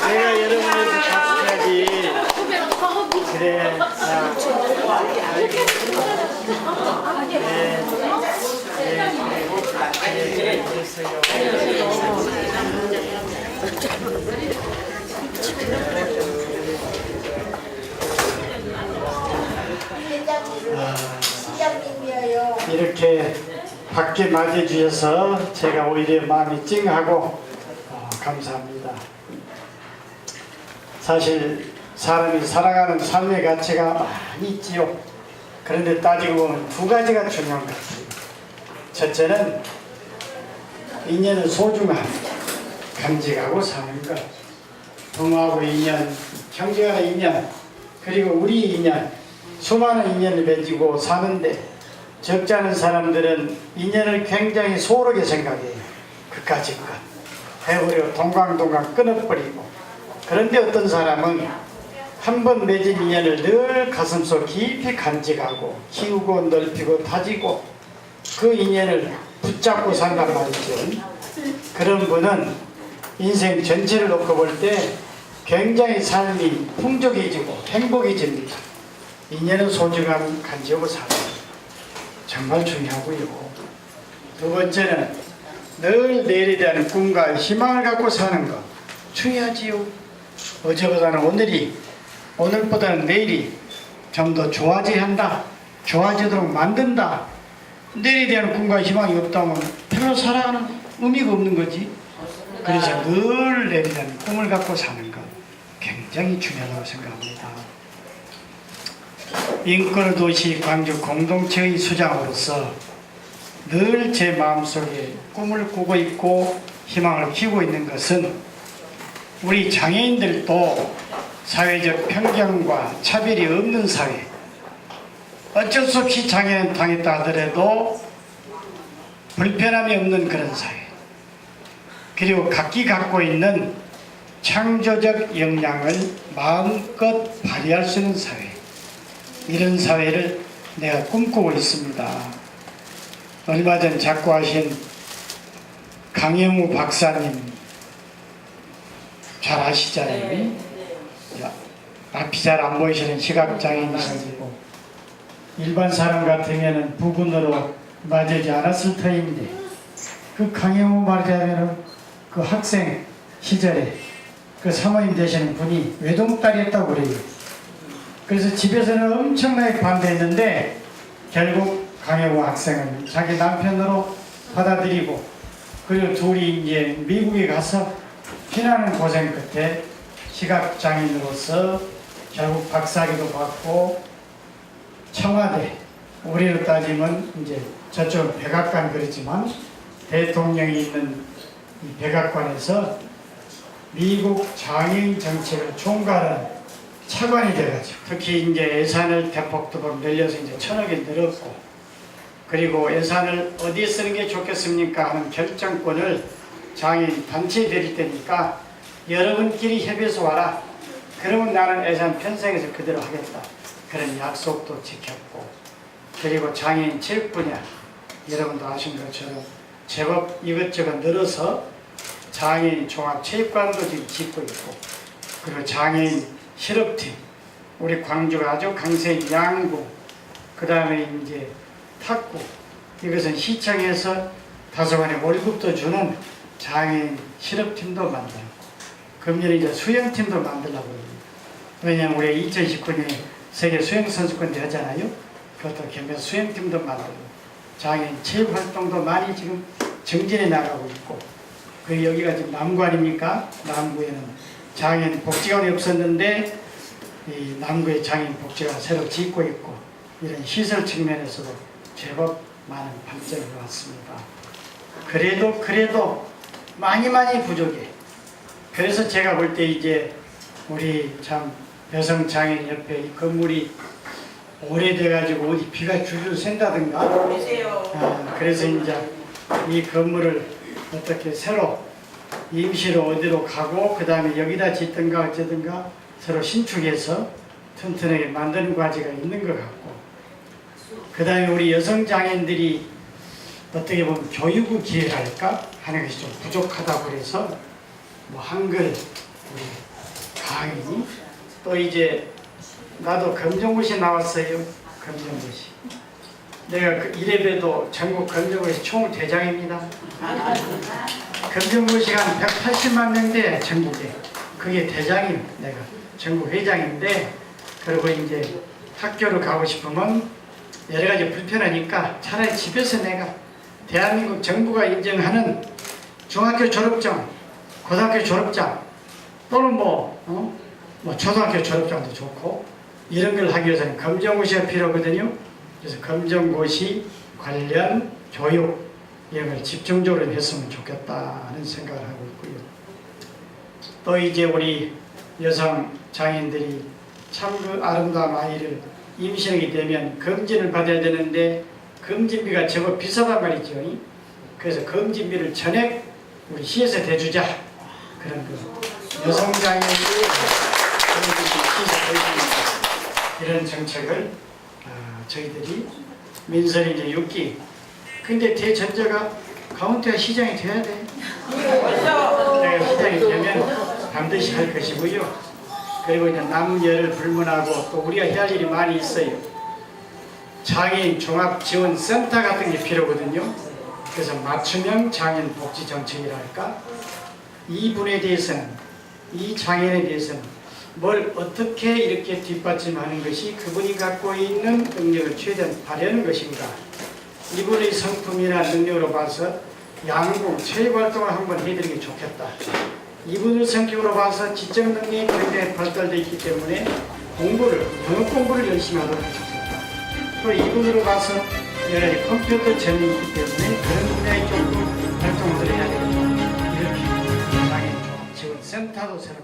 내가 여러분에서 박수해야지. 그래. 이렇게 밖에 맞이해주셔서 제가 오히려 마음이 찡하고 감사합니다. 사실 사람이 살아가는 삶의 가치가 많이 있지요. 그런데 따지고 보면 두 가지가 중요한 것 같아요. 첫째는 인연은 소중함, 간직하고 사는 것. 부모하고 인연, 형제간의 인연, 그리고 우리 인연, 수많은 인연을 맺고 사는데 적지 않은 사람들은 인연을 굉장히 소홀하게 생각해요. 그까짓 것 해버리고 동강동강 끊어버리고. 그런데 어떤 사람은 한 번 맺은 인연을 늘 가슴속 깊이 간직하고 키우고 넓히고 다지고 그 인연을 붙잡고 산단 말이죠. 그런 분은 인생 전체를 놓고 볼 때 굉장히 삶이 풍족해지고 행복해집니다. 인연은 소중함 간직하고 사는 것 정말 중요하고요. 두 번째는 늘 내일에 대한 꿈과 희망을 갖고 사는 것 중요하지요. 어제보다는 오늘보다는 내일이 좀 더 좋아져야 한다. 좋아지도록 만든다. 내일에 대한 꿈과 희망이 없다면 별로 살아가는 의미가 없는 거지. 그래서 늘 내일에 대한 꿈을 갖고 사는 것 굉장히 중요하다고 생각합니다. 인권의 도시 광주 공동체의 수장으로서 늘 제 마음속에 꿈을 꾸고 있고 희망을 키우고 있는 것은 우리 장애인들도 사회적 편견과 차별이 없는 사회, 어쩔 수 없이 장애는 당했다 하더라도 불편함이 없는 그런 사회, 그리고 각기 갖고 있는 창조적 역량을 마음껏 발휘할 수 있는 사회, 이런 사회를 내가 꿈꾸고 있습니다. 얼마 전 작고하신 강영우 박사님 잘 아시잖아요. 앞이 잘 안 보이시는 시각장애인이시고 일반 사람 같으면 부분으로 맞지 않았을 터인데 그 강영우 말하자면 그 학생 시절에 그 사모님 되시는 분이 외동딸이었다고 그래요. 그래서 집에서는 엄청나게 반대했는데 결국 강영우 학생은 자기 남편으로 받아들이고 그리고 둘이 이제 미국에 가서 피나는 고생 끝에 시각장애인으로서 결국 박사학위도 받고 청와대, 우리로 따지면 이제 저쪽 백악관 그렇지만 대통령이 있는 이 백악관에서 미국 장애인 정책을 총괄하는 차관이 돼가지고 특히 이제 예산을 대폭대폭 늘려서 이제 1,000억이 늘었고 그리고 예산을 어디에 쓰는 게 좋겠습니까 하는 결정권을 장애인 단체에 드릴 테니까 여러분끼리 협의해서 와라. 그러면 나는 예산 편성해서 그대로 하겠다. 그런 약속도 지켰고 그리고 장애인 체육 분야 여러분도 아신 것처럼 제법 이것저것 늘어서 장애인 종합체육관도 지금 짓고 있고 그리고 장애인 실업팀 우리 광주가 아주 강세인 양구 그 다음에 이제 탁구 이것은 시청에서 다소간의 월급도 주는 장애인 실업팀도 만들고 금년에 이제 수영팀도 만들려고 합니다. 왜냐하면 우리 2019년에 세계 수영선수권대 하잖아요. 그것도 겸해서 수영팀도 만들고 장애인 체육활동도 많이 지금 정진해 나가고 있고 그 여기가 지금 남구 아닙니까? 남구에는 장애인 복지관이 없었는데 이 남구에 장애인 복지관 새로 짓고 있고 이런 시설 측면에서도 제법 많은 발전이 왔습니다. 그래도 많이 부족해. 그래서 제가 볼 때 이제 우리 참 여성장애인협회 이 건물이 오래돼가지고 어디 비가 줄줄 샌다든가 그래서 이제 이 건물을 어떻게 새로 임시로 어디로 가고 그 다음에 여기다 짓든가 어쩌든가 새로 신축해서 튼튼하게 만드는 과제가 있는 것 같고 그 다음에 우리 여성 장애인들이 어떻게 보면 교육의 기회랄까 하는 것이 좀 부족하다고 그래서 뭐 한글 우리 강의 또 이제 나도 검정고시 나왔어요. 검정고시. 내가 그 이래봬도 전국 검정고시 총대장입니다. 검정고시가 한 180만 명대 전국에. 그게 대장이에요. 내가 전국 회장인데 그리고 이제 학교를 가고 싶으면 여러 가지 불편하니까 차라리 집에서 내가 대한민국 정부가 인정하는 중학교 졸업장, 고등학교 졸업장 또는 뭐 초등학교 졸업장도 좋고 이런 걸 하기 위해서는 검정고시가 필요하거든요. 그래서 검정고시 관련 교육 이런 걸 집중적으로 했으면 좋겠다는 생각을 하고 있고요. 또 이제 우리 여성 장애인들이 참 그 아름다운 아이를 임신하게 되면 검진을 받아야 되는데 검진비가 제법 비싸단 말이죠. 그래서 검진비를 전액 우리 시에서 대주자 그런 그 여성 장애인들이 이런 정책을 저희들이 민설이 이제 6기 근데 대전제가 카운티가 시장이 돼야 돼. 내가 시장이 되면 반드시 할 것이고요. 그리고 이제 남녀를 불문하고 또 우리가 해야 할 일이 많이 있어요. 장애인 종합지원센터 같은 게 필요하거든요. 그래서 맞춤형 장애인 복지 정책이랄까 이 분에 대해서는 이 장애인에 대해서는 뭘 어떻게 이렇게 뒷받침하는 것이 그분이 갖고 있는 능력을 최대한 발휘하는 것인가 이분의 성품이나 능력으로 봐서 양궁, 체육활동을 한번 해드리는 게 좋겠다. 이분의 성격으로 봐서 지적 능력이 굉장히 발달되어 있기 때문에 영어 공부를 열심히 하도록 좋겠다. 또 이분으로 봐서 여러 가지 컴퓨터 재능이 있기 때문에 그런 분야에 조금 활동을 해야 되겠다. 이렇게 장애인 지원센터도 새로